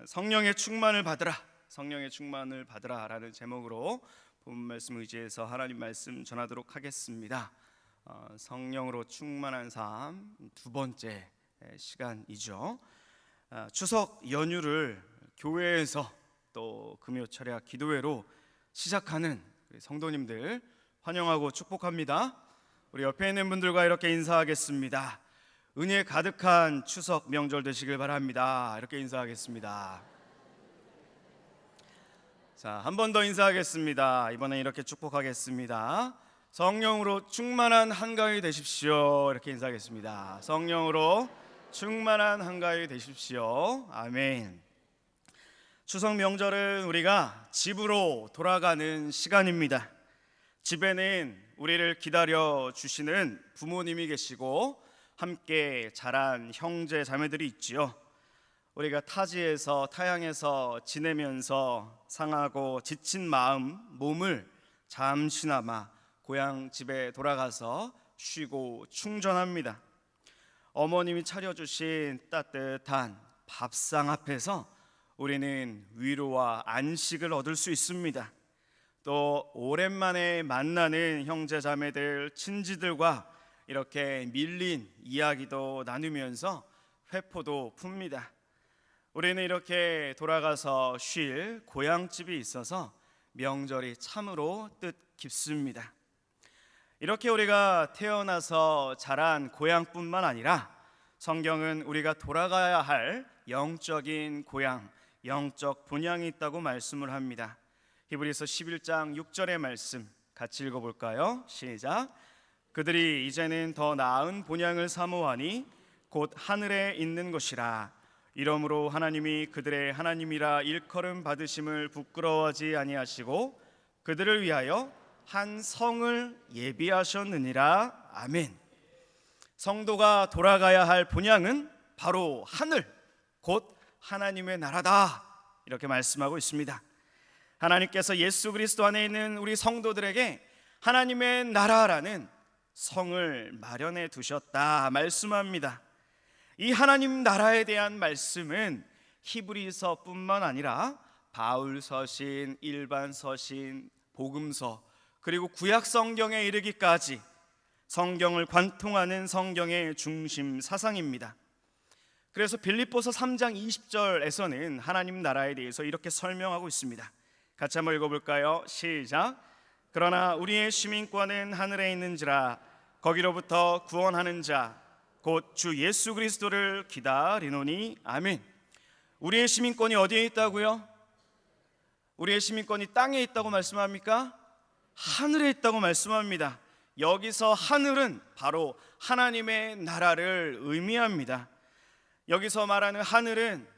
성령의 충만을 받으라, 성령의 충만을 받으라라는 제목으로 본문 말씀 의지해서 하나님 말씀 전하도록 하겠습니다. 성령으로 충만한 삶 두 번째 시간이죠. 추석 연휴를 교회에서 또 금요 철야 기도회로 시작하는 성도님들 환영하고 축복합니다. 우리 옆에 있는 분들과 이렇게 인사하겠습니다. 은혜 가득한 추석 명절 되시길 바랍니다. 이렇게 인사하겠습니다. 자, 한 번 더 인사하겠습니다. 이번엔 이렇게 축복하겠습니다. 성령으로 충만한 한가위 되십시오. 이렇게 인사하겠습니다. 성령으로 충만한 한가위 되십시오. 아멘. 추석 명절은 우리가 집으로 돌아가는 시간입니다. 집에는 우리를 기다려 주시는 부모님이 계시고 함께 자란 형제 자매들이 있지요. 우리가 타지에서 타향에서 지내면서 상하고 지친 마음, 몸을 잠시나마 고향 집에 돌아가서 쉬고 충전합니다. 어머님이 차려주신 따뜻한 밥상 앞에서 우리는 위로와 안식을 얻을 수 있습니다. 또 오랜만에 만나는 형제 자매들, 친지들과 이렇게 밀린 이야기도 나누면서 회포도 풉니다. 우리는 이렇게 돌아가서 쉴 고향집이 있어서 명절이 참으로 뜻깊습니다. 이렇게 우리가 태어나서 자란 고향뿐만 아니라 성경은 우리가 돌아가야 할 영적인 고향, 영적 본향이 있다고 말씀을 합니다. 히브리서 11장 6절의 말씀 같이 읽어볼까요? 시작. 그들이 이제는 더 나은 본향을 사모하니 곧 하늘에 있는 것이라. 이러므로 하나님이 그들의 하나님이라 일컬음 받으심을 부끄러워하지 아니하시고 그들을 위하여 한 성을 예비하셨느니라. 아멘. 성도가 돌아가야 할 본향은 바로 하늘, 곧 하나님의 나라다. 이렇게 말씀하고 있습니다. 하나님께서 예수 그리스도 안에 있는 우리 성도들에게 하나님의 나라라는 성을 마련해 두셨다 말씀합니다. 이 하나님 나라에 대한 말씀은 히브리서뿐만 아니라 바울 서신, 일반 서신, 복음서, 그리고 구약 성경에 이르기까지 성경을 관통하는 성경의 중심 사상입니다. 그래서 빌립보서 3장 20절에서는 하나님 나라에 대해서 이렇게 설명하고 있습니다. 같이 한번 읽어볼까요? 시작. 그러나 우리의 시민권은 하늘에 있는지라 거기로부터 구원하는 자 곧 주 예수 그리스도를 기다리노니. 아멘. 우리의 시민권이 어디에 있다고요? 우리의 시민권이 땅에 있다고 말씀합니까? 하늘에 있다고 말씀합니다. 여기서 하늘은 바로 하나님의 나라를 의미합니다. 여기서 말하는 하늘은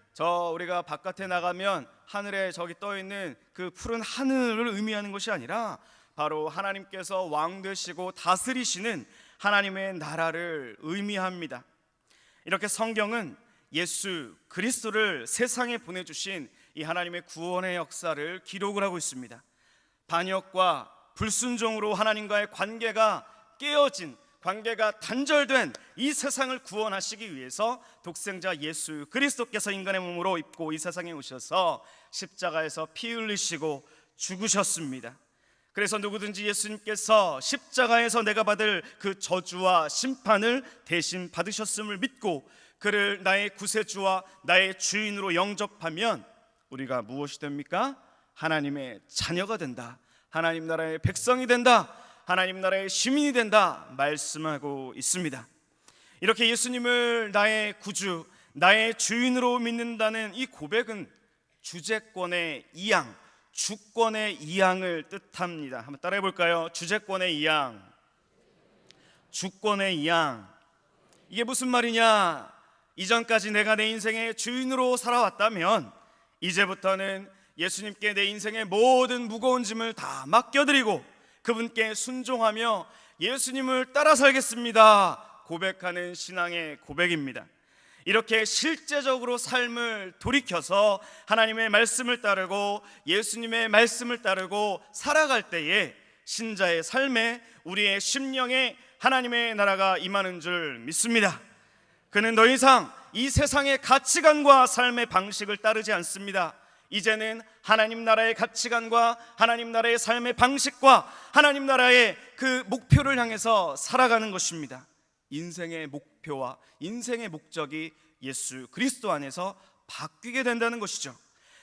우리가 바깥에 나가면 하늘에 저기 떠 있는 그 푸른 하늘을 의미하는 것이 아니라 바로 하나님께서 왕 되시고 다스리시는 하나님의 나라를 의미합니다. 이렇게 성경은 예수 그리스도를 세상에 보내주신 이 하나님의 구원의 역사를 기록을 하고 있습니다. 반역과 불순종으로 하나님과의 관계가 깨어진, 관계가 단절된 이 세상을 구원하시기 위해서 독생자 예수 그리스도께서 인간의 몸으로 입고 이 세상에 오셔서 십자가에서 피 흘리시고 죽으셨습니다. 그래서 누구든지 예수님께서 십자가에서 내가 받을 그 저주와 심판을 대신 받으셨음을 믿고 그를 나의 구세주와 나의 주인으로 영접하면 우리가 무엇이 됩니까? 하나님의 자녀가 된다, 하나님 나라의 백성이 된다, 하나님 나라의 시민이 된다 말씀하고 있습니다. 이렇게 예수님을 나의 구주, 나의 주인으로 믿는다는 이 고백은 주재권의 이양, 주권의 이양을 뜻합니다. 한번 따라해 볼까요? 주재권의 이양, 주권의 이양. 이게 무슨 말이냐? 이전까지 내가 내 인생의 주인으로 살아왔다면 이제부터는 예수님께 내 인생의 모든 무거운 짐을 다 맡겨드리고 그분께 순종하며 예수님을 따라 살겠습니다 고백하는 신앙의 고백입니다. 이렇게 실제적으로 삶을 돌이켜서 하나님의 말씀을 따르고 예수님의 말씀을 따르고 살아갈 때에 신자의 삶에 우리의 심령에 하나님의 나라가 임하는 줄 믿습니다. 그는 더 이상 이 세상의 가치관과 삶의 방식을 따르지 않습니다. 이제는 하나님 나라의 가치관과 하나님 나라의 삶의 방식과 하나님 나라의 그 목표를 향해서 살아가는 것입니다. 인생의 목표와 인생의 목적이 예수 그리스도 안에서 바뀌게 된다는 것이죠.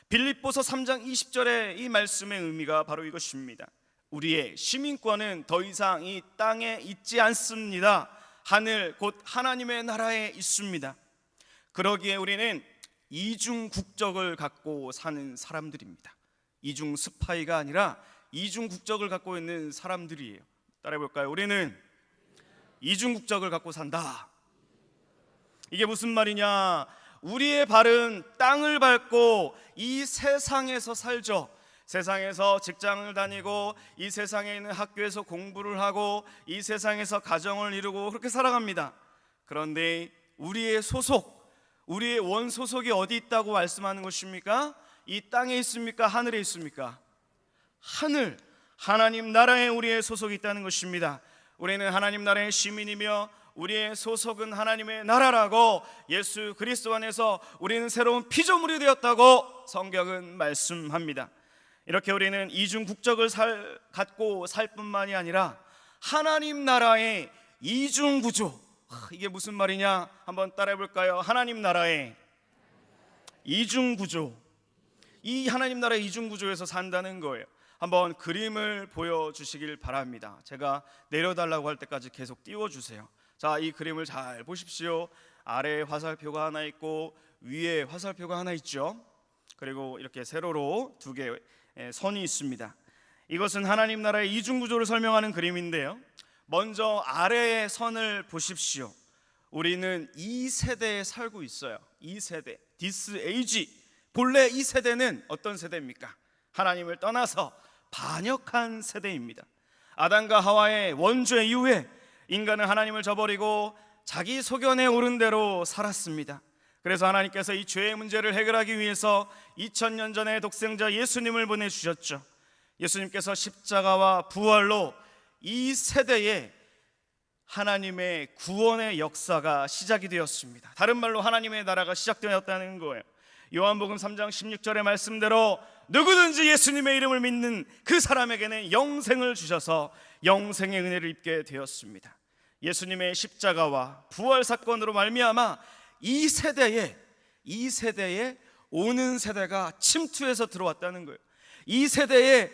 빌립보서 3장 20절의 이 말씀의 의미가 바로 이것입니다. 우리의 시민권은 더 이상 이 땅에 있지 않습니다. 하늘 곧 하나님의 나라에 있습니다. 그러기에 우리는 이중 국적을 갖고 사는 사람들입니다. 이중 스파이가 아니라 이중 국적을 갖고 있는 사람들이에요. 따라해 볼까요? 우리는 이중 국적을 갖고 산다. 이게 무슨 말이냐? 우리의 발은 땅을 밟고 이 세상에서 살죠. 세상에서 직장을 다니고 이 세상에 있는 학교에서 공부를 하고 이 세상에서 가정을 이루고 그렇게 살아갑니다. 그런데 우리의 소속, 우리의 원소속이 어디 있다고 말씀하는 것입니까? 이 땅에 있습니까? 하늘에 있습니까? 하늘, 하나님 나라에 우리의 소속이 있다는 것입니다. 우리는 하나님 나라의 시민이며 우리의 소속은 하나님의 나라라고 예수 그리스도 안에서 우리는 새로운 피조물이 되었다고 성경은 말씀합니다. 이렇게 우리는 이중 국적을 갖고 살 뿐만이 아니라 하나님 나라의 이중 구조, 이게 무슨 말이냐? 한번 따라해 볼까요? 하나님 나라의 이중 구조, 이 하나님 나라의 이중 구조에서 산다는 거예요. 한번 그림을 보여주시길 바랍니다. 제가 내려달라고 할 때까지 계속 띄워주세요. 자, 이 그림을 잘 보십시오. 아래에 화살표가 하나 있고 위에 화살표가 하나 있죠. 그리고 이렇게 세로로 두 개의 선이 있습니다. 이것은 하나님 나라의 이중 구조를 설명하는 그림인데요. 먼저 아래의 선을 보십시오. 우리는 이 세대에 살고 있어요. 이 세대, this age. 본래 이 세대는 어떤 세대입니까? 하나님을 떠나서 반역한 세대입니다. 아담과 하와의 원죄 이후에 인간은 하나님을 저버리고 자기 소견에 오른 대로 살았습니다. 그래서 하나님께서 이 죄의 문제를 해결하기 위해서 2000년 전에 독생자 예수님을 보내주셨죠. 예수님께서 십자가와 부활로 이 세대에 하나님의 구원의 역사가 시작이 되었습니다. 다른 말로 하나님의 나라가 시작되었다는 거예요. 요한복음 3장 16절의 말씀대로 누구든지 예수님의 이름을 믿는 그 사람에게는 영생을 주셔서 영생의 은혜를 입게 되었습니다. 예수님의 십자가와 부활 사건으로 말미암아 이 세대에 오는 세대가 침투해서 들어왔다는 거예요. 이 세대에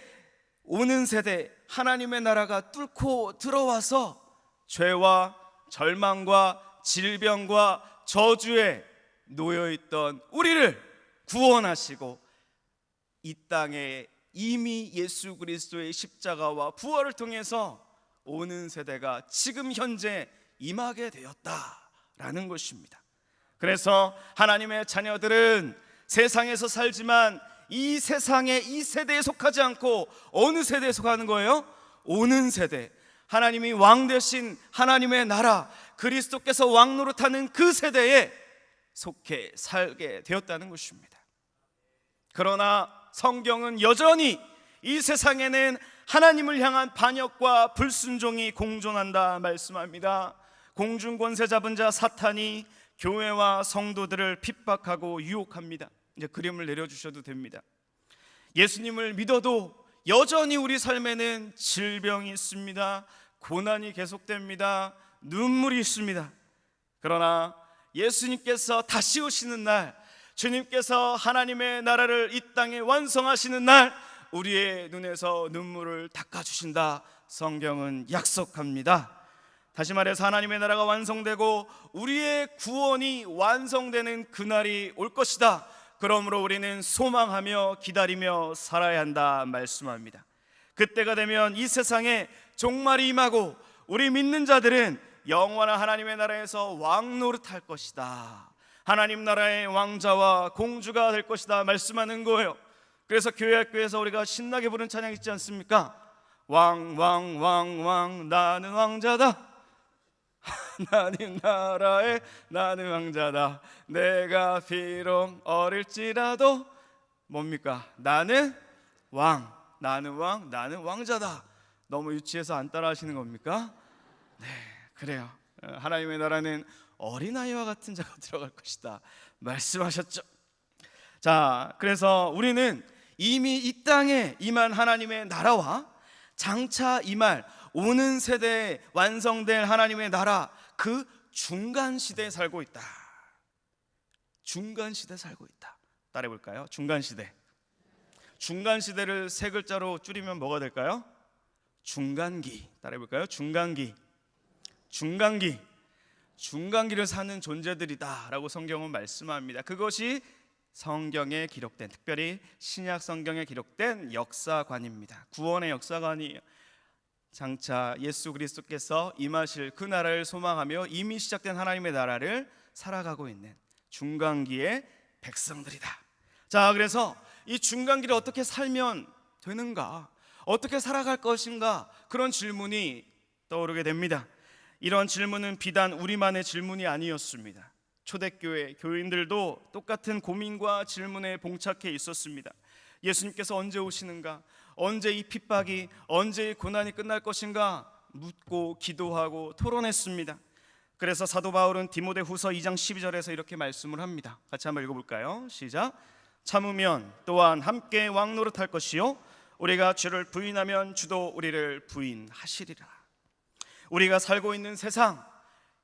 오는 세대, 하나님의 나라가 뚫고 들어와서 죄와 절망과 질병과 저주에 놓여있던 우리를 구원하시고 이 땅에 이미 예수 그리스도의 십자가와 부활을 통해서 오는 세대가 지금 현재 임하게 되었다라는 것입니다. 그래서 하나님의 자녀들은 세상에서 살지만 이 세상의 이 세대에 속하지 않고 어느 세대에 속하는 거예요? 오는 세대, 하나님이 왕 되신 하나님의 나라, 그리스도께서 왕 노릇하는 그 세대에 속해 살게 되었다는 것입니다. 그러나 성경은 여전히 이 세상에는 하나님을 향한 반역과 불순종이 공존한다 말씀합니다. 공중권세 잡은 자 사탄이 교회와 성도들을 핍박하고 유혹합니다. 이제 그림을 내려주셔도 됩니다. 예수님을 믿어도 여전히 우리 삶에는 질병이 있습니다. 고난이 계속됩니다. 눈물이 있습니다. 그러나 예수님께서 다시 오시는 날, 주님께서 하나님의 나라를 이 땅에 완성하시는 날, 우리의 눈에서 눈물을 닦아주신다 성경은 약속합니다. 다시 말해서 하나님의 나라가 완성되고 우리의 구원이 완성되는 그날이 올 것이다. 그러므로 우리는 소망하며 기다리며 살아야 한다 말씀합니다. 그때가 되면 이 세상에 종말이 임하고 우리 믿는 자들은 영원한 하나님의 나라에서 왕 노릇할 것이다. 하나님 나라의 왕자와 공주가 될 것이다 말씀하는 거예요. 그래서 교회 학교에서 우리가 신나게 부르는 찬양 있지 않습니까? 왕 나는 왕자다. 하나님 나라에 나는 왕자다. 내가 비록 어릴지라도 뭡니까? 나는 왕자다. 너무 유치해서 안 따라 하시는 겁니까? 네, 그래요. 하나님의 나라는 어린아이와 같은 자가 들어갈 것이다 말씀하셨죠. 자, 그래서 우리는 이미 이 땅에 임한 하나님의 나라와 장차 임할 오는 세대에 완성될 하나님의 나라, 그 중간 시대에 살고 있다. 중간 시대에 살고 있다. 따라해 볼까요? 중간 시대. 중간 시대를 세 글자로 줄이면 뭐가 될까요? 중간기. 따라해 볼까요? 중간기. 중간기. 중간기를 사는 존재들이다라고 성경은 말씀합니다. 그것이 성경에 기록된, 특별히 신약 성경에 기록된 역사관입니다. 구원의 역사관이에요. 장차 예수 그리스도께서 임하실 그 나라를 소망하며 이미 시작된 하나님의 나라를 살아가고 있는 중간기의 백성들이다. 자, 그래서 이 중간기를 어떻게 살면 되는가, 어떻게 살아갈 것인가, 그런 질문이 떠오르게 됩니다. 이런 질문은 비단 우리만의 질문이 아니었습니다. 초대교회 교인들도 똑같은 고민과 질문에 봉착해 있었습니다. 예수님께서 언제 오시는가, 언제 이 핍박이, 언제 이 고난이 끝날 것인가 묻고 기도하고 토론했습니다. 그래서 사도 바울은 디모데후서 2장 12절에서 이렇게 말씀을 합니다. 같이 한번 읽어볼까요? 시작. 참으면 또한 함께 왕노릇할 것이요 우리가 주를 부인하면 주도 우리를 부인하시리라. 우리가 살고 있는 세상,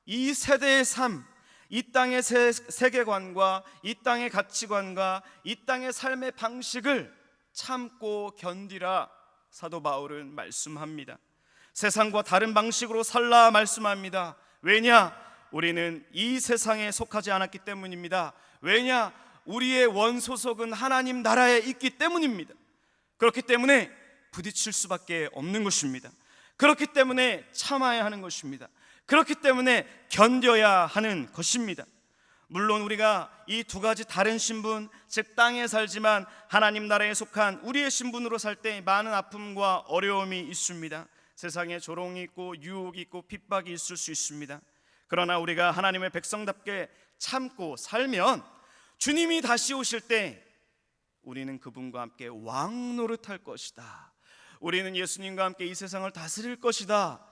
이 세대의 삶, 이 땅의 세계관과 이 땅의 가치관과 이 땅의 삶의 방식을 참고 견디라 사도 바울은 말씀합니다. 세상과 다른 방식으로 살라 말씀합니다. 왜냐? 우리는 이 세상에 속하지 않았기 때문입니다. 왜냐? 우리의 원소속은 하나님 나라에 있기 때문입니다. 그렇기 때문에 부딪힐 수밖에 없는 것입니다. 그렇기 때문에 참아야 하는 것입니다. 그렇기 때문에 견뎌야 하는 것입니다. 물론 우리가 이 두 가지 다른 신분, 즉 땅에 살지만 하나님 나라에 속한 우리의 신분으로 살 때 많은 아픔과 어려움이 있습니다. 세상에 조롱이 있고 유혹이 있고 핍박이 있을 수 있습니다. 그러나 우리가 하나님의 백성답게 참고 살면 주님이 다시 오실 때 우리는 그분과 함께 왕노릇할 것이다. 우리는 예수님과 함께 이 세상을 다스릴 것이다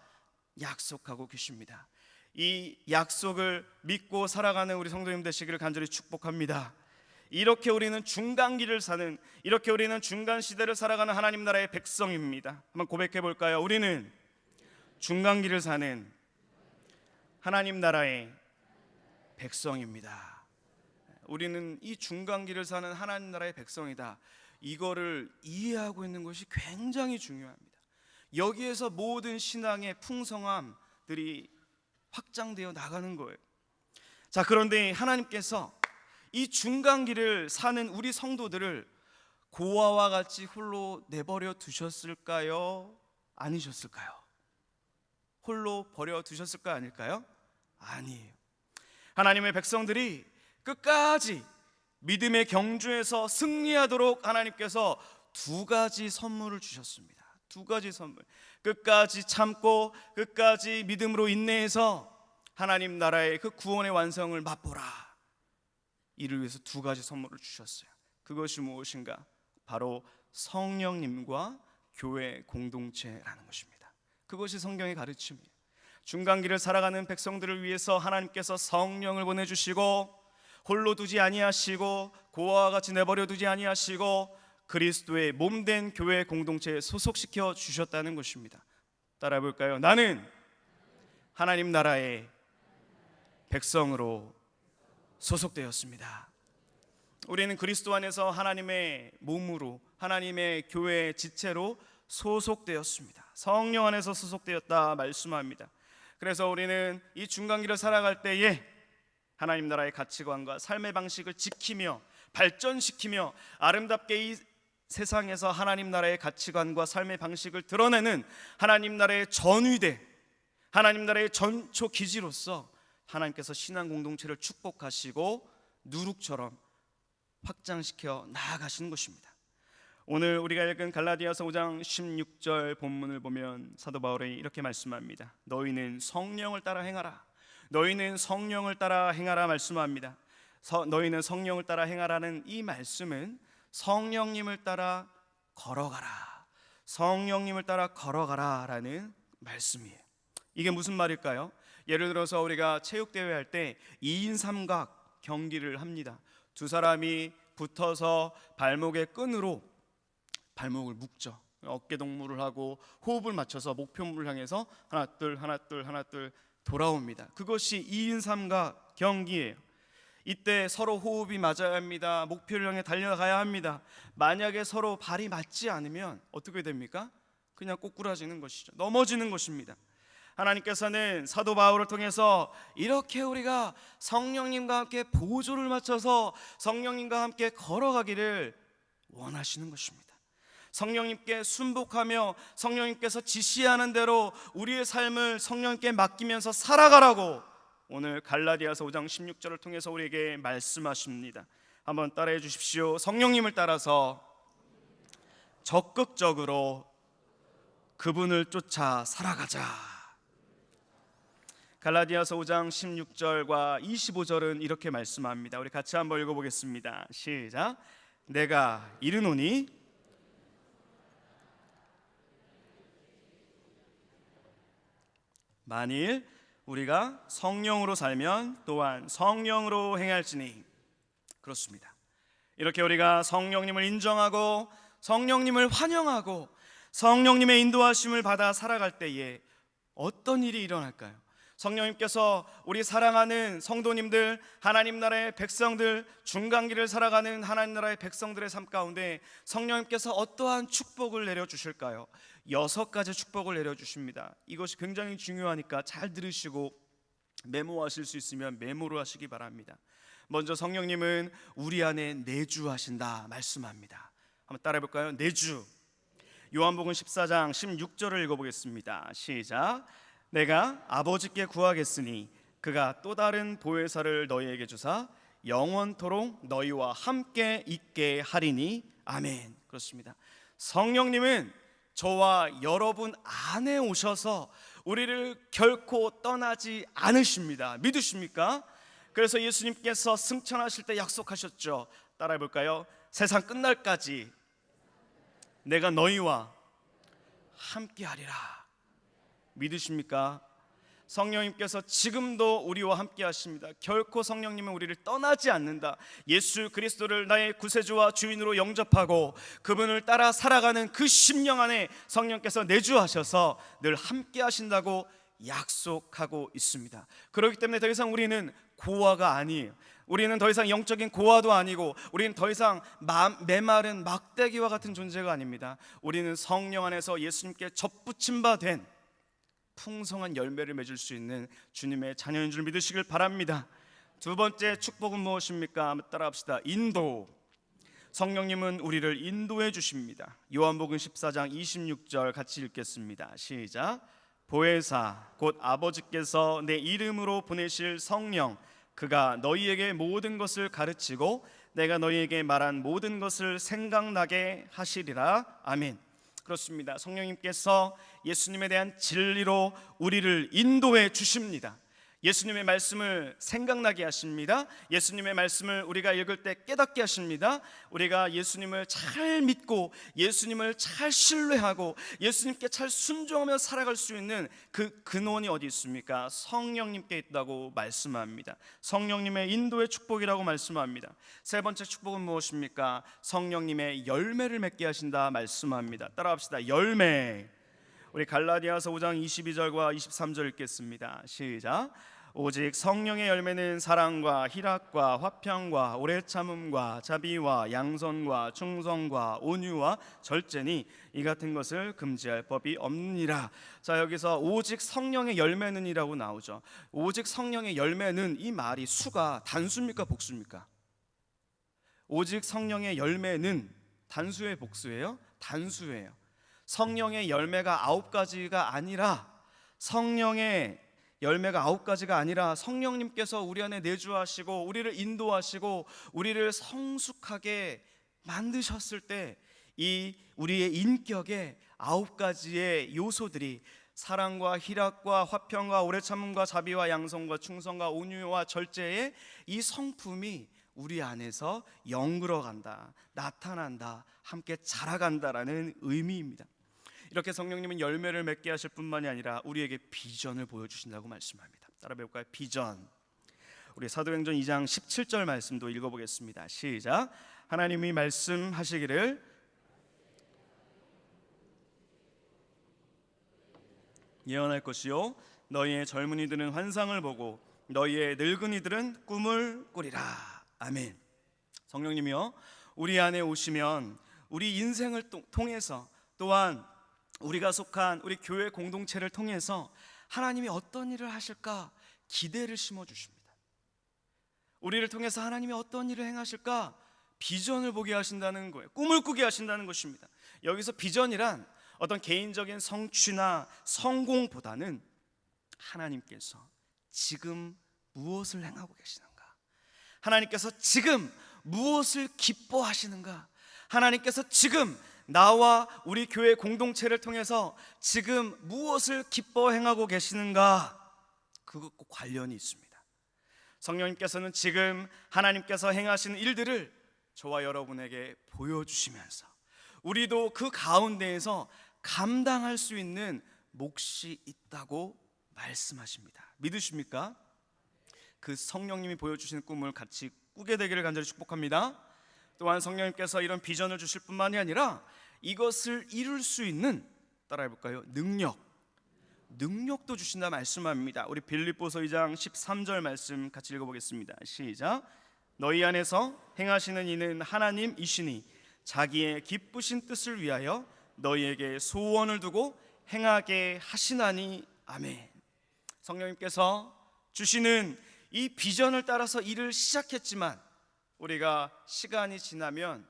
약속하고 계십니다. 이 약속을 믿고 살아가는 우리 성도님 되시기를 간절히 축복합니다. 이렇게 우리는 중간기를 사는, 이렇게 우리는 중간 시대를 살아가는 하나님 나라의 백성입니다. 한번 고백해 볼까요? 우리는 중간기를 사는 하나님 나라의 백성입니다. 우리는 이 중간기를 사는 하나님 나라의 백성이다. 이거를 이해하고 있는 것이 굉장히 중요합니다. 여기에서 모든 신앙의 풍성함들이 확장되어 나가는 거예요. 자, 그런데 하나님께서 이 중간기를 사는 우리 성도들을 고아와 같이 홀로 내버려 두셨을까요? 아니셨을까요? 홀로 버려 두셨을까요? 아닐까요? 아니에요. 하나님의 백성들이 끝까지 믿음의 경주에서 승리하도록 하나님께서 두 가지 선물을 주셨습니다. 두 가지 선물. 끝까지 참고 끝까지 믿음으로 인내해서 하나님 나라의 그 구원의 완성을 맛보라. 이를 위해서 두 가지 선물을 주셨어요. 그것이 무엇인가? 바로 성령님과 교회 공동체라는 것입니다. 그것이 성경의 가르침이에요. 중간기를 살아가는 백성들을 위해서 하나님께서 성령을 보내주시고 홀로 두지 아니하시고 고아와 같이 내버려 두지 아니하시고 그리스도의 몸된 교회 공동체에 소속시켜 주셨다는 것입니다. 따라해 볼까요? 나는 하나님 나라의 백성으로 소속되었습니다. 우리는 그리스도 안에서 하나님의 몸으로, 하나님의 교회의 지체로 소속되었습니다. 성령 안에서 소속되었다 말씀합니다. 그래서 우리는 이 중간기를 살아갈 때에 하나님 나라의 가치관과 삶의 방식을 지키며 발전시키며 아름답게 이 세상에서 하나님 나라의 가치관과 삶의 방식을 드러내는 하나님 나라의 전위대, 하나님 나라의 전초 기지로서 하나님께서 신앙 공동체를 축복하시고 누룩처럼 확장시켜 나아가시는 것입니다. 오늘 우리가 읽은 갈라디아서 5장 16절 본문을 보면 사도 바울이 이렇게 말씀합니다. 너희는 성령을 따라 행하라. 너희는 성령을 따라 행하라 말씀합니다. 너희는 성령을 따라 행하라는 이 말씀은 성령님을 따라 걸어가라, 성령님을 따라 걸어가라 라는 말씀이에요. 이게 무슨 말일까요? 예를 들어서 우리가 체육대회 할 때 2인 삼각 경기를 합니다. 두 사람이 붙어서 발목의 끈으로 발목을 묶죠. 어깨 동무를 하고 호흡을 맞춰서 목표물을 향해서 하나 둘 하나 둘 하나 둘 돌아옵니다. 그것이 2인 삼각 경기예요. 이때 서로 호흡이 맞아야 합니다. 목표를 향해 달려가야 합니다. 만약에 서로 발이 맞지 않으면 어떻게 됩니까? 그냥 꼬꾸라지는 것이죠. 넘어지는 것입니다. 하나님께서는 사도 바울을 통해서 이렇게 우리가 성령님과 함께 보조를 맞춰서 성령님과 함께 걸어가기를 원하시는 것입니다. 성령님께 순복하며 성령님께서 지시하는 대로 우리의 삶을 성령님께 맡기면서 살아가라고 오늘 갈라디아서 5장 16절을 통해서 우리에게 말씀하십니다. 한번 따라해 주십시오. 성령님을 따라서 적극적으로 그분을 쫓아 살아가자. 갈라디아서 5장 16절과 25절은 이렇게 말씀합니다. 우리 같이 한번 읽어보겠습니다. 시작. 내가 이르노니 만일 우리가 성령으로 살면 또한 성령으로 행할지니. 그렇습니다. 이렇게 우리가 성령님을 인정하고 성령님을 환영하고 성령님의 인도하심을 받아 살아갈 때에 어떤 일이 일어날까요? 성령님께서 우리 사랑하는 성도님들, 하나님 나라의 백성들, 중간기를 살아가는 하나님 나라의 백성들의 삶 가운데 성령님께서 어떠한 축복을 내려주실까요? 6가지 축복을 내려주십니다. 이것이 굉장히 중요하니까 잘 들으시고 메모하실 수 있으면 메모를 하시기 바랍니다. 먼저 성령님은 우리 안에 내주하신다 말씀합니다. 한번 따라해 볼까요? 내주. 요한복음 14장 16절을 읽어보겠습니다. 시작. 내가 아버지께 구하겠으니 그가 또 다른 보혜사를 너희에게 주사 영원토록 너희와 함께 있게 하리니. 아멘. 그렇습니다. 성령님은 저와 여러분 안에 오셔서 우리를 결코 떠나지 않으십니다. 믿으십니까? 그래서 예수님께서 승천하실 때 약속하셨죠. 따라해 볼까요? 세상 끝날까지 내가 너희와 함께 하리라. 믿으십니까? 성령님께서 지금도 우리와 함께 하십니다. 결코 성령님은 우리를 떠나지 않는다. 예수 그리스도를 나의 구세주와 주인으로 영접하고 그분을 따라 살아가는 그 심령 안에 성령께서 내주하셔서 늘 함께 하신다고 약속하고 있습니다. 그렇기 때문에 더 이상 우리는 고아가 아니에요. 우리는 더 이상 영적인 고아도 아니고 우리는 더 이상 메마른 막대기와 같은 존재가 아닙니다. 우리는 성령 안에서 예수님께 접붙임 바 된 풍성한 열매를 맺을 수 있는 주님의 자녀인 줄 믿으시길 바랍니다. 두 번째 축복은 무엇입니까? 한번 따라합시다. 인도. 성령님은 우리를 인도해 주십니다. 요한복음 14장 26절 같이 읽겠습니다. 시작. 보혜사 곧 아버지께서 내 이름으로 보내실 성령 그가 너희에게 모든 것을 가르치고 내가 너희에게 말한 모든 것을 생각나게 하시리라. 아멘. 그렇습니다. 성령님께서 예수님에 대한 진리로 우리를 인도해 주십니다. 예수님의 말씀을 생각나게 하십니다. 예수님의 말씀을 우리가 읽을 때 깨닫게 하십니다. 우리가 예수님을 잘 믿고 예수님을 잘 신뢰하고 예수님께 잘 순종하며 살아갈 수 있는 그 근원이 어디 있습니까? 성령님께 있다고 말씀합니다. 성령님의 인도의 축복이라고 말씀합니다. 세 번째 축복은 무엇입니까? 성령님의 열매를 맺게 하신다 말씀합니다. 따라합시다. 열매. 우리 갈라디아서 5장 22절과 23절 읽겠습니다. 시작. 오직 성령의 열매는 사랑과 희락과 화평과 오래 참음과 자비와 양선과 충성과 온유와 절제니 이 같은 것을 금지할 법이 없느니라. 자, 여기서 오직 성령의 열매는이라고 나오죠. 오직 성령의 열매는, 이 말이 수가 단수입니까 복수입니까? 오직 성령의 열매는 단수의 복수예요? 단수예요. 성령의 열매가 9가지가 아니라 성령의 열매가 9가지가 아니라 성령님께서 우리 안에 내주하시고 우리를 인도하시고 우리를 성숙하게 만드셨을 때 이 우리의 인격에 9가지의 요소들이 사랑과 희락과 화평과 오래 참음과 자비와 양성과 충성과 온유와 절제의 이 성품이 우리 안에서 영글어간다, 나타난다, 함께 자라간다라는 의미입니다. 이렇게 성령님은 열매를 맺게 하실 뿐만이 아니라 우리에게 비전을 보여주신다고 말씀합니다. 따라 배울까요? 비전. 우리 사도행전 2장 17절 말씀도 읽어보겠습니다. 시작. 하나님이 말씀하시기를 예언할 것이요 너희의 젊은이들은 환상을 보고 너희의 늙은이들은 꿈을 꾸리라. 아멘. 성령님이요 우리 안에 오시면 우리 인생을 통해서 또한 우리가 속한 우리 교회 공동체를 통해서 하나님이 어떤 일을 하실까 기대를 심어주십니다. 우리를 통해서 하나님이 어떤 일을 행하실까 비전을 보게 하신다는 거예요. 꿈을 꾸게 하신다는 것입니다. 여기서 비전이란 어떤 개인적인 성취나 성공보다는 하나님께서 지금 무엇을 행하고 계시는가, 하나님께서 지금 무엇을 기뻐하시는가, 하나님께서 지금 나와 우리 교회 공동체를 통해서 지금 무엇을 기뻐 행하고 계시는가, 그것과 관련이 있습니다. 성령님께서는 지금 하나님께서 행하시는 일들을 저와 여러분에게 보여주시면서 우리도 그 가운데에서 감당할 수 있는 몫이 있다고 말씀하십니다. 믿으십니까? 그 성령님이 보여주시는 꿈을 같이 꾸게 되기를 간절히 축복합니다. 또한 성령님께서 이런 비전을 주실 뿐만이 아니라 이것을 이룰 수 있는, 따라해볼까요? 능력도 주신다 말씀합니다. 우리 빌립보서 2장 13절 말씀 같이 읽어보겠습니다. 시작. 너희 안에서 행하시는 이는 하나님이시니 자기의 기쁘신 뜻을 위하여 너희에게 소원을 두고 행하게 하시나니. 아멘. 성령님께서 주시는 이 비전을 따라서 일을 시작했지만 우리가 시간이 지나면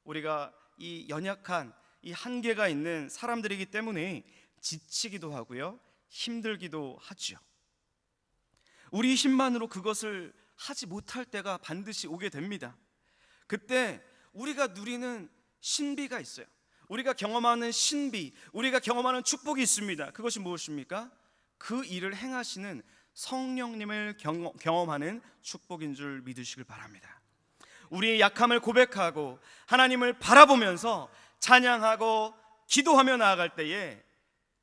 우리가 이 연약한 이 한계가 있는 사람들이기 때문에 지치기도 하고요, 힘들기도 하죠. 우리 힘만으로 그것을 하지 못할 때가 반드시 오게 됩니다. 그때 우리가 누리는 신비가 있어요. 우리가 경험하는 신비, 우리가 경험하는 축복이 있습니다. 그것이 무엇입니까? 그 일을 행하시는 성령님을 경험하는 축복인 줄 믿으시길 바랍니다. 우리의 약함을 고백하고 하나님을 바라보면서 찬양하고 기도하며 나아갈 때에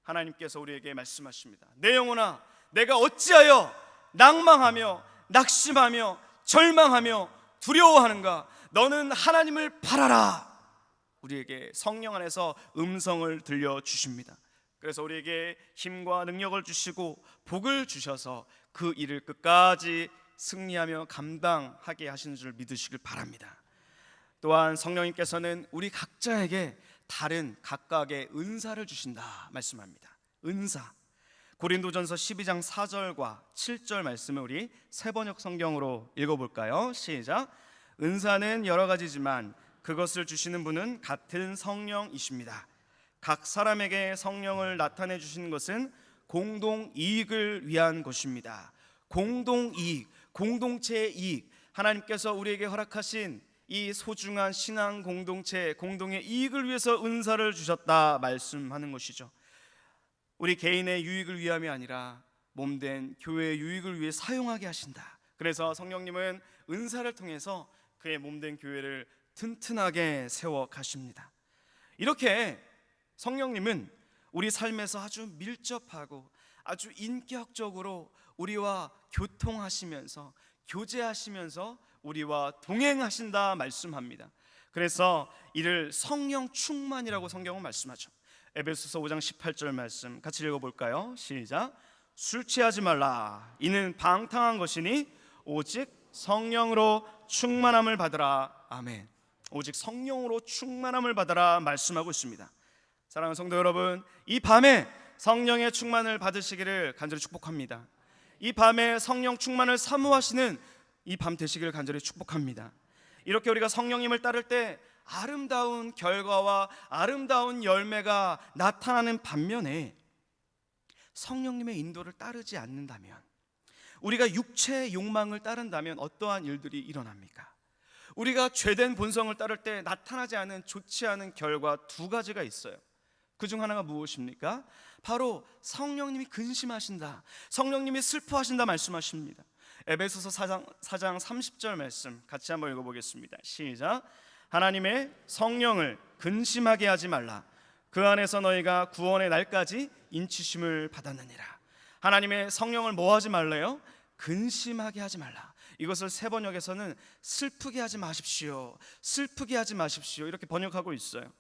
하나님께서 우리에게 말씀하십니다. 내 영혼아, 내가 어찌하여 낭망하며 낙심하며 절망하며 두려워하는가? 너는 하나님을 바라라. 우리에게 성령 안에서 음성을 들려주십니다. 그래서 우리에게 힘과 능력을 주시고 복을 주셔서 그 일을 끝까지 승리하며 감당하게 하시는 줄 믿으시길 바랍니다. 또한 성령님께서는 우리 각자에게 다른 각각의 은사를 주신다 말씀합니다. 은사. 고린도전서 12장 4절과 7절 말씀을 우리 세번역 성경으로 읽어볼까요? 시작. 은사는 여러 가지지만 그것을 주시는 분은 같은 성령이십니다. 각 사람에게 성령을 나타내 주시는 것은 공동 이익을 위한 것입니다. 공동 이익, 공동체의 이익, 하나님께서 우리에게 허락하신 이 소중한 신앙 공동체, 공동의 이익을 위해서 은사를 주셨다 말씀하는 것이죠. 우리 개인의 유익을 위함이 아니라 몸된 교회의 유익을 위해 사용하게 하신다. 그래서 성령님은 은사를 통해서 그의 몸된 교회를 튼튼하게 세워 가십니다. 이렇게 성령님은 우리 삶에서 아주 밀접하고 아주 인격적으로 우리와 교통하시면서 교제하시면서 우리와 동행하신다 말씀합니다. 그래서 이를 성령 충만이라고 성경은 말씀하죠. 에베소서 5장 18절 말씀 같이 읽어볼까요? 시작. 술 취하지 말라. 이는 방탕한 것이니 오직 성령으로 충만함을 받으라. 아멘. 오직 성령으로 충만함을 받으라 말씀하고 있습니다. 사랑하는 성도 여러분, 이 밤에 성령의 충만을 받으시기를 간절히 축복합니다. 이 밤에 성령 충만을 사모하시는 이 밤 되시기를 간절히 축복합니다. 이렇게 우리가 성령님을 따를 때 아름다운 결과와 아름다운 열매가 나타나는 반면에 성령님의 인도를 따르지 않는다면, 우리가 육체의 욕망을 따른다면 어떠한 일들이 일어납니까? 우리가 죄된 본성을 따를 때 나타나지 않은 좋지 않은 결과 두 가지가 있어요. 그중 하나가 무엇입니까? 바로 성령님이 근심하신다, 성령님이 슬퍼하신다 말씀하십니다. 에베소서 4장 30절 말씀 같이 한번 읽어보겠습니다. 시작. 하나님의 성령을 근심하게 하지 말라. 그 안에서 너희가 구원의 날까지 인치심을 받았느니라. 하나님의 성령을 뭐 하지 말래요? 근심하게 하지 말라. 이것을 새 번역에서는 슬프게 하지 마십시오, 슬프게 하지 마십시오 이렇게 번역하고 있어요.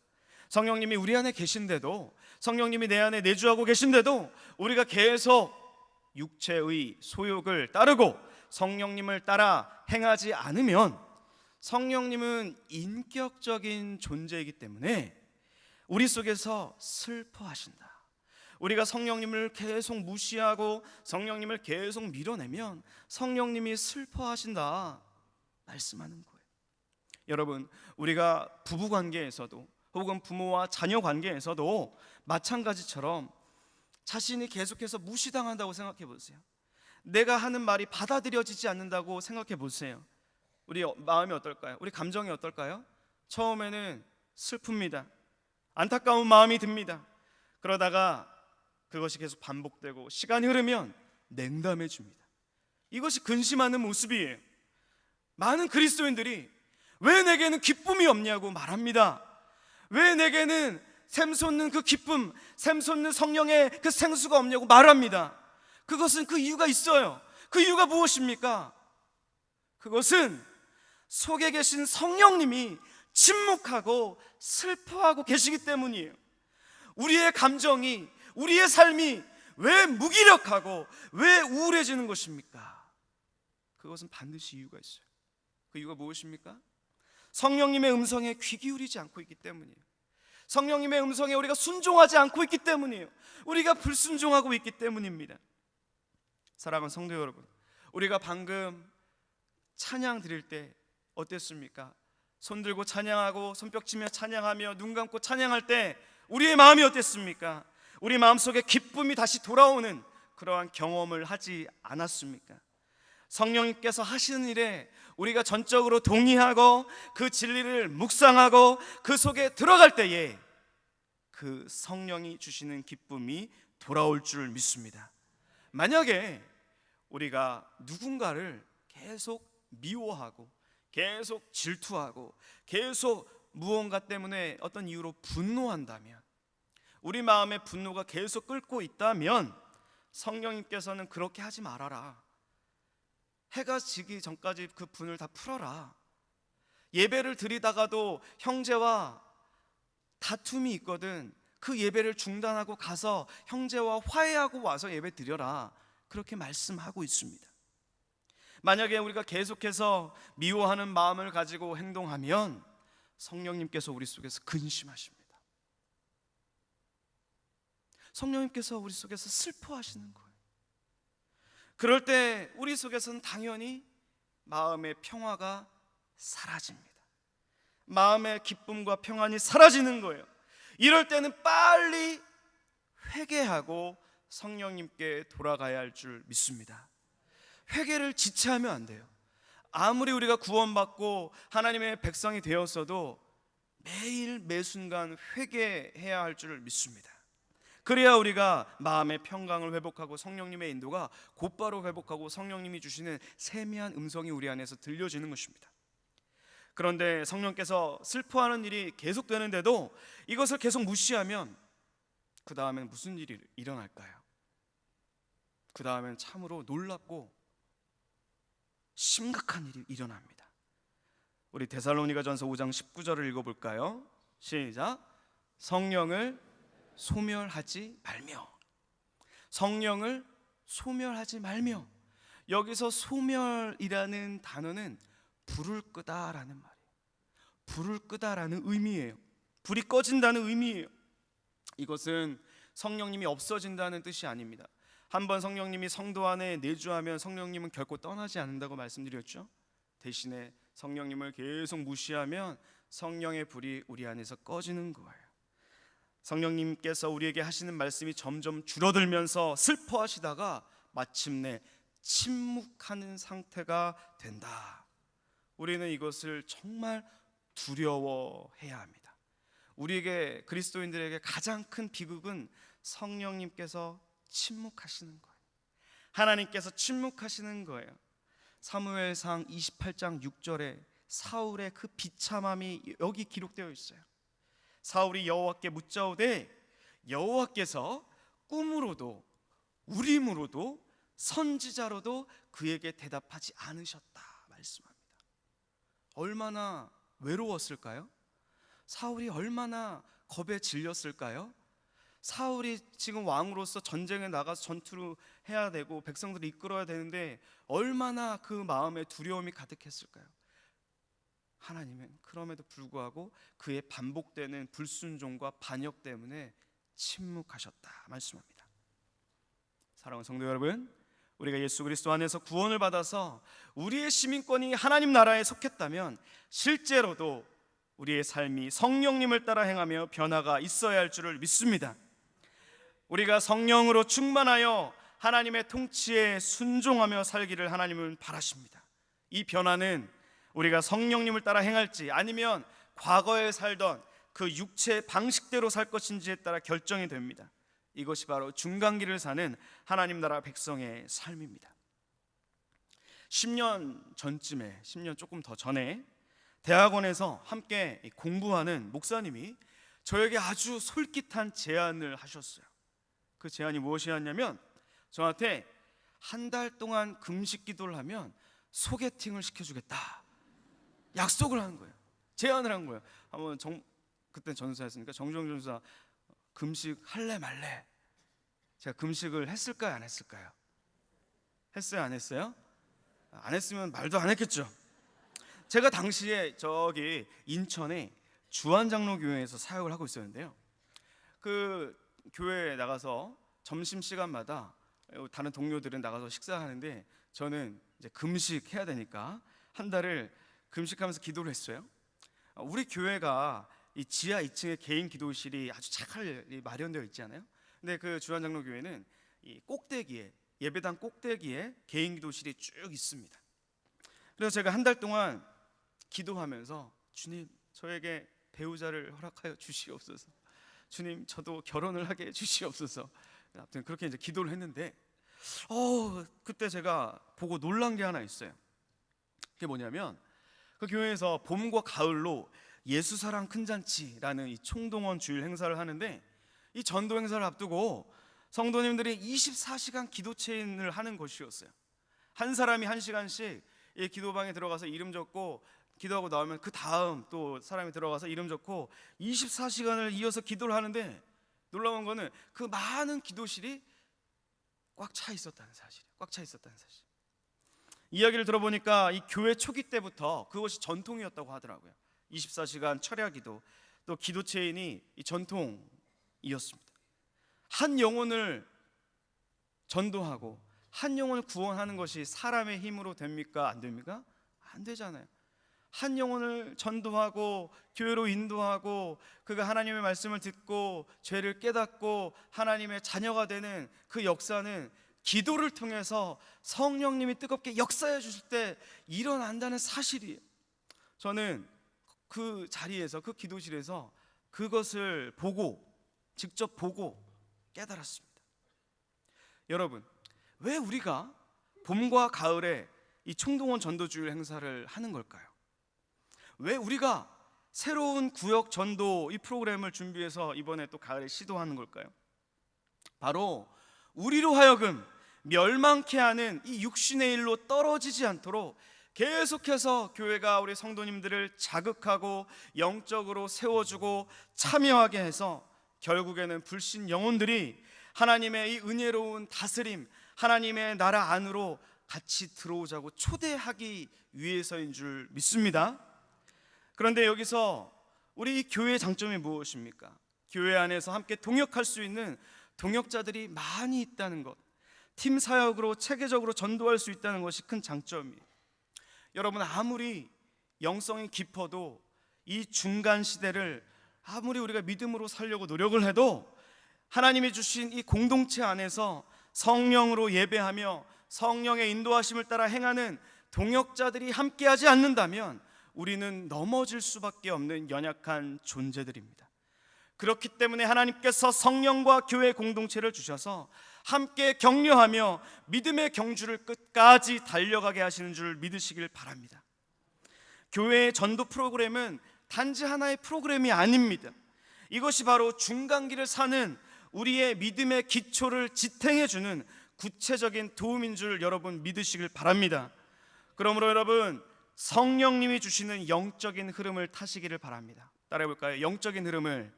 성령님이 우리 안에 계신데도, 성령님이 내 안에 내주하고 계신데도 우리가 계속 육체의 소욕을 따르고 성령님을 따라 행하지 않으면, 성령님은 인격적인 존재이기 때문에 우리 속에서 슬퍼하신다. 우리가 성령님을 계속 무시하고 성령님을 계속 밀어내면 성령님이 슬퍼하신다 말씀하는 거예요. 여러분, 우리가 부부 관계에서도 혹은 부모와 자녀 관계에서도 마찬가지처럼 자신이 계속해서 무시당한다고 생각해 보세요. 내가 하는 말이 받아들여지지 않는다고 생각해 보세요. 우리 마음이 어떨까요? 우리 감정이 어떨까요? 처음에는 슬픕니다. 안타까운 마음이 듭니다. 그러다가 그것이 계속 반복되고 시간이 흐르면 냉담해집니다. 이것이 근심하는 모습이에요. 많은 그리스도인들이 왜 내게는 기쁨이 없냐고 말합니다. 왜 내게는 샘솟는 그 기쁨, 샘솟는 성령의 그 생수가 없냐고 말합니다. 그것은 그 이유가 있어요. 그 이유가 무엇입니까? 그것은 속에 계신 성령님이 침묵하고 슬퍼하고 계시기 때문이에요. 우리의 감정이, 우리의 삶이 왜 무기력하고 왜 우울해지는 것입니까? 그것은 반드시 이유가 있어요. 그 이유가 무엇입니까? 성령님의 음성에 귀 기울이지 않고 있기 때문이에요. 성령님의 음성에 우리가 순종하지 않고 있기 때문이에요. 우리가 불순종하고 있기 때문입니다. 사랑하는 성도 여러분, 우리가 방금 찬양 드릴 때 어땠습니까? 손 들고 찬양하고 손뼉치며 찬양하며 눈 감고 찬양할 때 우리의 마음이 어땠습니까? 우리 마음속에 기쁨이 다시 돌아오는 그러한 경험을 하지 않았습니까? 성령님께서 하시는 일에 우리가 전적으로 동의하고 그 진리를 묵상하고 그 속에 들어갈 때에 그 성령이 주시는 기쁨이 돌아올 줄 믿습니다. 만약에 우리가 누군가를 계속 미워하고 계속 질투하고 계속 무언가 때문에 어떤 이유로 분노한다면, 우리 마음의 분노가 계속 끓고 있다면 성령님께서는 그렇게 하지 말아라. 해가 지기 전까지 그 분을 다 풀어라. 예배를 드리다가도 형제와 다툼이 있거든, 그 예배를 중단하고 가서 형제와 화해하고 와서 예배 드려라. 그렇게 말씀하고 있습니다. 만약에 우리가 계속해서 미워하는 마음을 가지고 행동하면 성령님께서 우리 속에서 근심하십니다. 성령님께서 우리 속에서 슬퍼하시는 거예요. 그럴 때 우리 속에서는 당연히 마음의 평화가 사라집니다. 마음의 기쁨과 평안이 사라지는 거예요. 이럴 때는 빨리 회개하고 성령님께 돌아가야 할 줄 믿습니다. 회개를 지체하면 안 돼요. 아무리 우리가 구원받고 하나님의 백성이 되었어도 매일 매순간 회개해야 할 줄 믿습니다. 그래야 우리가 마음의 평강을 회복하고 성령님의 인도가 곧바로 회복하고 성령님이 주시는 세미한 음성이 우리 안에서 들려지는 것입니다. 그런데 성령께서 슬퍼하는 일이 계속되는데도 이것을 계속 무시하면 그 다음엔 무슨 일이 일어날까요? 그 다음엔 참으로 놀랍고 심각한 일이 일어납니다. 우리 데살로니가전서 5장 19절을 읽어볼까요? 시작. 성령을 소멸하지 말며. 성령을 소멸하지 말며. 여기서 소멸이라는 단어는 불을 끄다라는 말이에요. 불을 끄다라는 의미예요. 불이 꺼진다는 의미예요. 이것은 성령님이 없어진다는 뜻이 아닙니다. 한번 성령님이 성도 안에 내주하면 성령님은 결코 떠나지 않는다고 말씀드렸죠. 대신에 성령님을 계속 무시하면 성령의 불이 우리 안에서 꺼지는 거예요. 성령님께서 우리에게 하시는 말씀이 점점 줄어들면서 슬퍼하시다가 마침내 침묵하는 상태가 된다. 우리는 이것을 정말 두려워해야 합니다. 우리에게, 그리스도인들에게 가장 큰 비극은 성령님께서 침묵하시는 거예요. 하나님께서 침묵하시는 거예요. 사무엘상 28장 6절에 사울의 그 비참함이 여기 기록되어 있어요. 사울이 여호와께 묻자오되 여호와께서 꿈으로도 우림으로도 선지자로도 그에게 대답하지 않으셨다 말씀합니다. 얼마나 외로웠을까요? 사울이 얼마나 겁에 질렸을까요? 사울이 지금 왕으로서 전쟁에 나가서 전투를 해야 되고 백성들을 이끌어야 되는데 얼마나 그 마음에 두려움이 가득했을까요? 하나님은 그럼에도 불구하고 그의 반복되는 불순종과 반역 때문에 침묵하셨다 말씀합니다. 사랑하는 성도 여러분, 우리가 예수 그리스도 안에서 구원을 받아서 우리의 시민권이 하나님 나라에 속했다면 실제로도 우리의 삶이 성령님을 따라 행하며 변화가 있어야 할 줄을 믿습니다. 우리가 성령으로 충만하여 하나님의 통치에 순종하며 살기를 하나님은 바라십니다. 이 변화는 우리가 성령님을 따라 행할지 아니면 과거에 살던 그 육체의 방식대로 살 것인지에 따라 결정이 됩니다. 이것이 바로 중간기를 사는 하나님 나라 백성의 삶입니다. 10년 전쯤에, 10년 조금 더 전에 대학원에서 함께 공부하는 목사님이 저에게 아주 솔깃한 제안을 하셨어요. 그 제안이 무엇이었냐면 저한테 한 달 동안 금식 기도를 하면 소개팅을 시켜주겠다 약속을 하는 거예요. 제안을 한 거예요. 한번 그때 전사였으니까 정종 전사 금식 할래 말래. 제가 금식을 했을까요 안 했을까요? 했어요 안 했어요? 안 했으면 말도 안 했겠죠. 제가 당시에 저기 인천에 주한장로교회에서 사역을 하고 있었는데요, 그 교회에 나가서 점심시간마다 다른 동료들은 나가서 식사하는데 저는 이제 금식해야 되니까 한 달을 금식하면서 기도를 했어요. 우리 교회가 이 지하 2층에 개인 기도실이 아주 착하게 마련되어 있잖아요. 근데 그 주한장로교회는 이 꼭대기에, 예배당 꼭대기에 개인 기도실이 쭉 있습니다. 그래서 제가 한 달 동안 기도하면서 주님 저에게 배우자를 허락하여 주시옵소서, 주님 저도 결혼을 하게 해주시옵소서, 아무튼 그렇게 이제 기도를 했는데 그때 제가 보고 놀란 게 하나 있어요. 그게 뭐냐면 그 교회에서 봄과 가을로 예수사랑 큰잔치라는 이 총동원 주일 행사를 하는데 이 전도 행사를 앞두고 성도님들이 24시간 기도 체인을 하는 것이었어요. 한 사람이 1시간씩 이 기도방에 들어가서 이름 적고 기도하고 나오면 그 다음 또 사람이 들어가서 이름 적고 24시간을 이어서 기도를 하는데 놀라운 거는 그 많은 기도실이 꽉 차 있었다는 사실. 이야기를 들어보니까 이 교회 초기 때부터 그것이 전통이었다고 하더라고요. 24시간 철야 기도, 또 기도 체인이 이 전통이었습니다. 한 영혼을 전도하고 한 영혼을 구원하는 것이 사람의 힘으로 됩니까? 안 됩니까? 안 되잖아요. 한 영혼을 전도하고 교회로 인도하고 그가 하나님의 말씀을 듣고 죄를 깨닫고 하나님의 자녀가 되는 그 역사는 기도를 통해서 성령님이 뜨겁게 역사해 주실 때 일어난다는 사실이에요. 저는 그 자리에서, 그 기도실에서 그것을 직접 보고 깨달았습니다. 여러분, 왜 우리가 봄과 가을에 이 총동원 전도주일 행사를 하는 걸까요? 왜 우리가 새로운 구역 전도 이 프로그램을 준비해서 이번에 또 가을에 시도하는 걸까요? 바로 우리로 하여금 멸망케 하는 이 육신의 일로 떨어지지 않도록 계속해서 교회가 우리 성도님들을 자극하고 영적으로 세워주고 참여하게 해서 결국에는 불신 영혼들이 하나님의 이 은혜로운 다스림, 하나님의 나라 안으로 같이 들어오자고 초대하기 위해서인 줄 믿습니다. 그런데 여기서 우리 이 교회의 장점이 무엇입니까? 교회 안에서 함께 동역할 수 있는 동역자들이 많이 있다는 것, 팀 사역으로 체계적으로 전도할 수 있다는 것이 큰 장점이에요. 여러분, 아무리 영성이 깊어도 이 중간 시대를 아무리 우리가 믿음으로 살려고 노력을 해도 하나님이 주신 이 공동체 안에서 성령으로 예배하며 성령의 인도하심을 따라 행하는 동역자들이 함께하지 않는다면 우리는 넘어질 수밖에 없는 연약한 존재들입니다. 그렇기 때문에 하나님께서 성령과 교회 공동체를 주셔서 함께 격려하며 믿음의 경주를 끝까지 달려가게 하시는 줄 믿으시길 바랍니다. 교회의 전도 프로그램은 단지 하나의 프로그램이 아닙니다. 이것이 바로 중간기를 사는 우리의 믿음의 기초를 지탱해 주는 구체적인 도움인 줄 여러분 믿으시길 바랍니다. 그러므로 여러분, 성령님이 주시는 영적인 흐름을 타시기를 바랍니다. 따라해 볼까요? 영적인 흐름을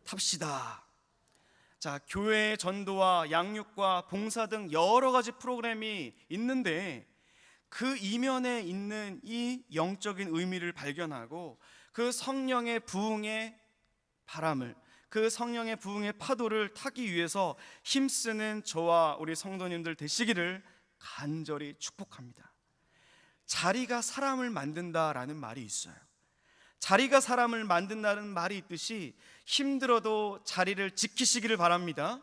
탑시다. 자, 교회의 전도와 양육과 봉사 등 여러 가지 프로그램이 있는데 그 이면에 있는 이 영적인 의미를 발견하고 그 성령의 부흥의 바람을, 그 성령의 부흥의 파도를 타기 위해서 힘쓰는 저와 우리 성도님들 되시기를 간절히 축복합니다. 자리가 사람을 만든다라는 말이 있어요. 자리가 사람을 만든다는 말이 있듯이 힘들어도 자리를 지키시기를 바랍니다.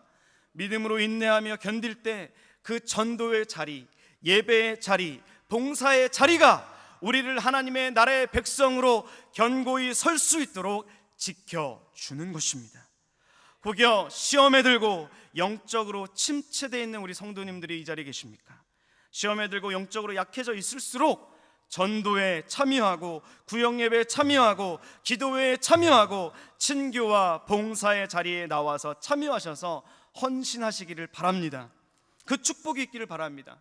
믿음으로 인내하며 견딜 때 그 전도의 자리, 예배의 자리, 봉사의 자리가 우리를 하나님의 나라의 백성으로 견고히 설 수 있도록 지켜주는 것입니다. 혹여 시험에 들고 영적으로 침체되어 있는 우리 성도님들이 이 자리에 계십니까? 시험에 들고 영적으로 약해져 있을수록 전도에 참여하고 구역예배에 참여하고 기도회에 참여하고 친교와 봉사의 자리에 나와서 참여하셔서 헌신하시기를 바랍니다. 그 축복이 있기를 바랍니다.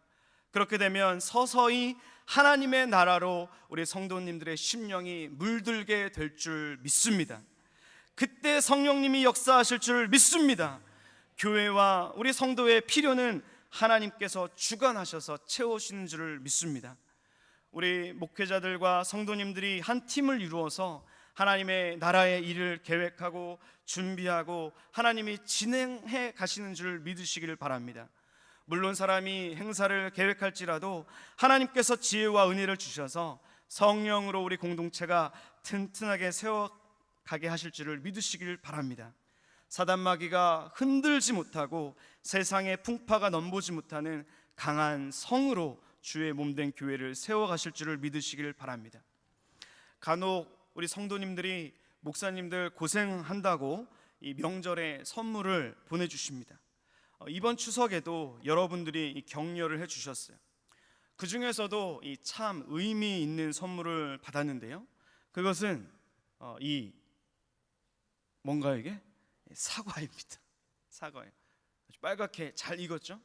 그렇게 되면 서서히 하나님의 나라로 우리 성도님들의 심령이 물들게 될 줄 믿습니다. 그때 성령님이 역사하실 줄 믿습니다. 교회와 우리 성도의 필요는 하나님께서 주관하셔서 채우시는 줄을 믿습니다. 우리 목회자들과 성도님들이 한 팀을 이루어서 하나님의 나라의 일을 계획하고 준비하고 하나님이 진행해 가시는 줄 믿으시기를 바랍니다. 물론 사람이 행사를 계획할지라도 하나님께서 지혜와 은혜를 주셔서 성령으로 우리 공동체가 튼튼하게 세워가게 하실 줄을 믿으시기를 바랍니다. 사단마귀가 흔들지 못하고 세상의 풍파가 넘보지 못하는 강한 성으로 주의 몸된 교회를 세워가실 줄을 믿으시기를 바랍니다. 간혹 우리 성도님들이 목사님들 고생한다고 이 명절에 선물을 보내주십니다. 이번 추석에도 여러분들이 이 격려를 해주셨어요. 그 중에서도 이 참 의미 있는 선물을 받았는데요, 그것은 뭔가요 이게? 사과입니다. 사과예요. 아주 빨갛게 잘 익었죠?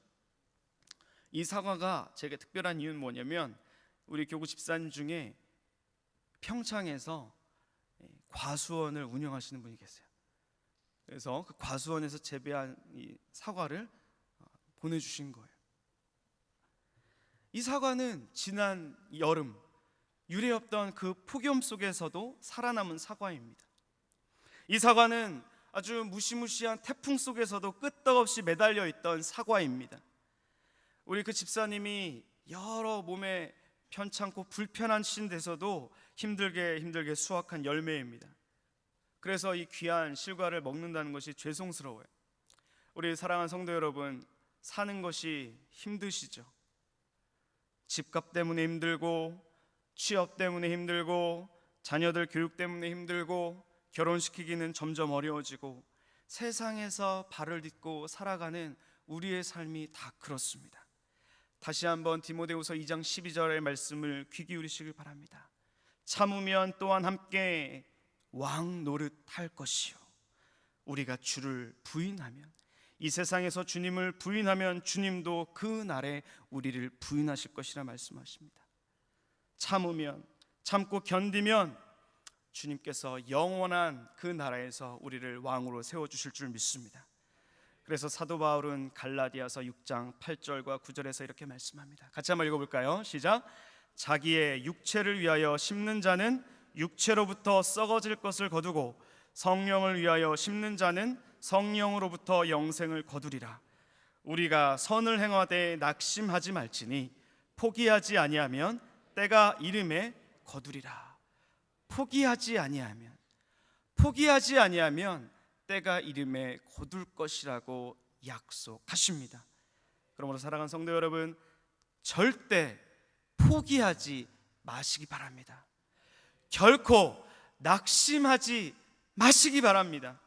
이 사과가 제게 특별한 이유는 뭐냐면 우리 교구 집사님 중에 평창에서 과수원을 운영하시는 분이 계세요. 그래서 그 과수원에서 재배한 이 사과를 보내주신 거예요. 이 사과는 지난 여름 유례없던 그 폭염 속에서도 살아남은 사과입니다. 이 사과는 아주 무시무시한 태풍 속에서도 끄떡없이 매달려 있던 사과입니다. 우리 그 집사님이 여러 몸에 편찮고 불편하신 데서도 힘들게 수확한 열매입니다. 그래서 이 귀한 실과를 먹는다는 것이 죄송스러워요. 우리 사랑하는 성도 여러분, 사는 것이 힘드시죠? 집값 때문에 힘들고, 취업 때문에 힘들고, 자녀들 교육 때문에 힘들고, 결혼시키기는 점점 어려워지고, 세상에서 발을 딛고 살아가는 우리의 삶이 다 그렇습니다. 다시 한번 디모데후서 2장 12절의 말씀을 귀 기울이시길 바랍니다. 참으면 또한 함께 왕 노릇할 것이요, 우리가 주를 부인하면, 이 세상에서 주님을 부인하면 주님도 그 날에 우리를 부인하실 것이라 말씀하십니다. 참으면, 참고 견디면 주님께서 영원한 그 나라에서 우리를 왕으로 세워주실 줄 믿습니다. 그래서 사도 바울은 갈라디아서 6장 8절과 9절에서 이렇게 말씀합니다. 같이 한번 읽어볼까요? 시작. 자기의 육체를 위하여 심는 자는 육체로부터 썩어질 것을 거두고 성령을 위하여 심는 자는 성령으로부터 영생을 거두리라. 우리가 선을 행하되 낙심하지 말지니 포기하지 아니하면 때가 이름에 거두리라. 포기하지 아니하면 때가 이름에 거둘 것이라고 약속하십니다. 그러므로 사랑하는 성도 여러분, 절대 포기하지 마시기 바랍니다. 결코 낙심하지 마시기 바랍니다.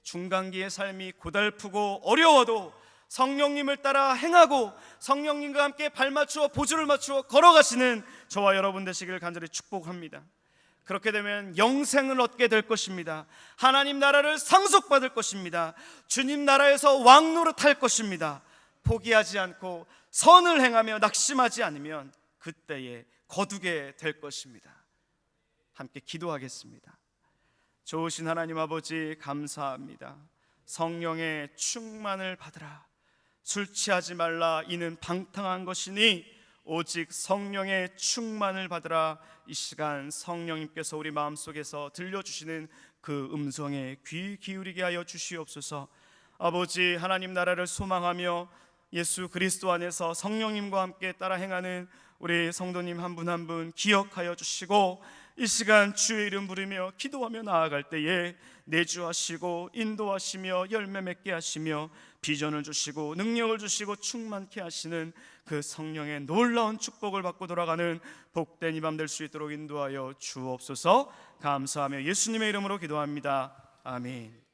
중간기의 삶이 고달프고 어려워도 성령님을 따라 행하고 성령님과 함께 발맞추어 보조를 맞추어 걸어가시는 저와 여러분 되시길 간절히 축복합니다. 그렇게 되면 영생을 얻게 될 것입니다. 하나님 나라를 상속받을 것입니다. 주님 나라에서 왕노릇할 것입니다. 포기하지 않고 선을 행하며 낙심하지 않으면 그때에 거두게 될 것입니다. 함께 기도하겠습니다. 좋으신 하나님 아버지, 감사합니다. 성령의 충만을 받으라. 술 취하지 말라, 이는 방탕한 것이니 오직 성령의 충만을 받으라. 이 시간 성령님께서 우리 마음속에서 들려주시는 그 음성에 귀 기울이게 하여 주시옵소서. 아버지, 하나님 나라를 소망하며 예수 그리스도 안에서 성령님과 함께 따라 행하는 우리 성도님 한 분 한 분 기억하여 주시고, 이 시간 주의 이름 부르며 기도하며 나아갈 때에 내주하시고 인도하시며 열매 맺게 하시며 비전을 주시고 능력을 주시고 충만케 하시는 그 성령의 놀라운 축복을 받고 돌아가는 복된 이 밤 될 수 있도록 인도하여 주옵소서. 감사하며 예수님의 이름으로 기도합니다. 아멘.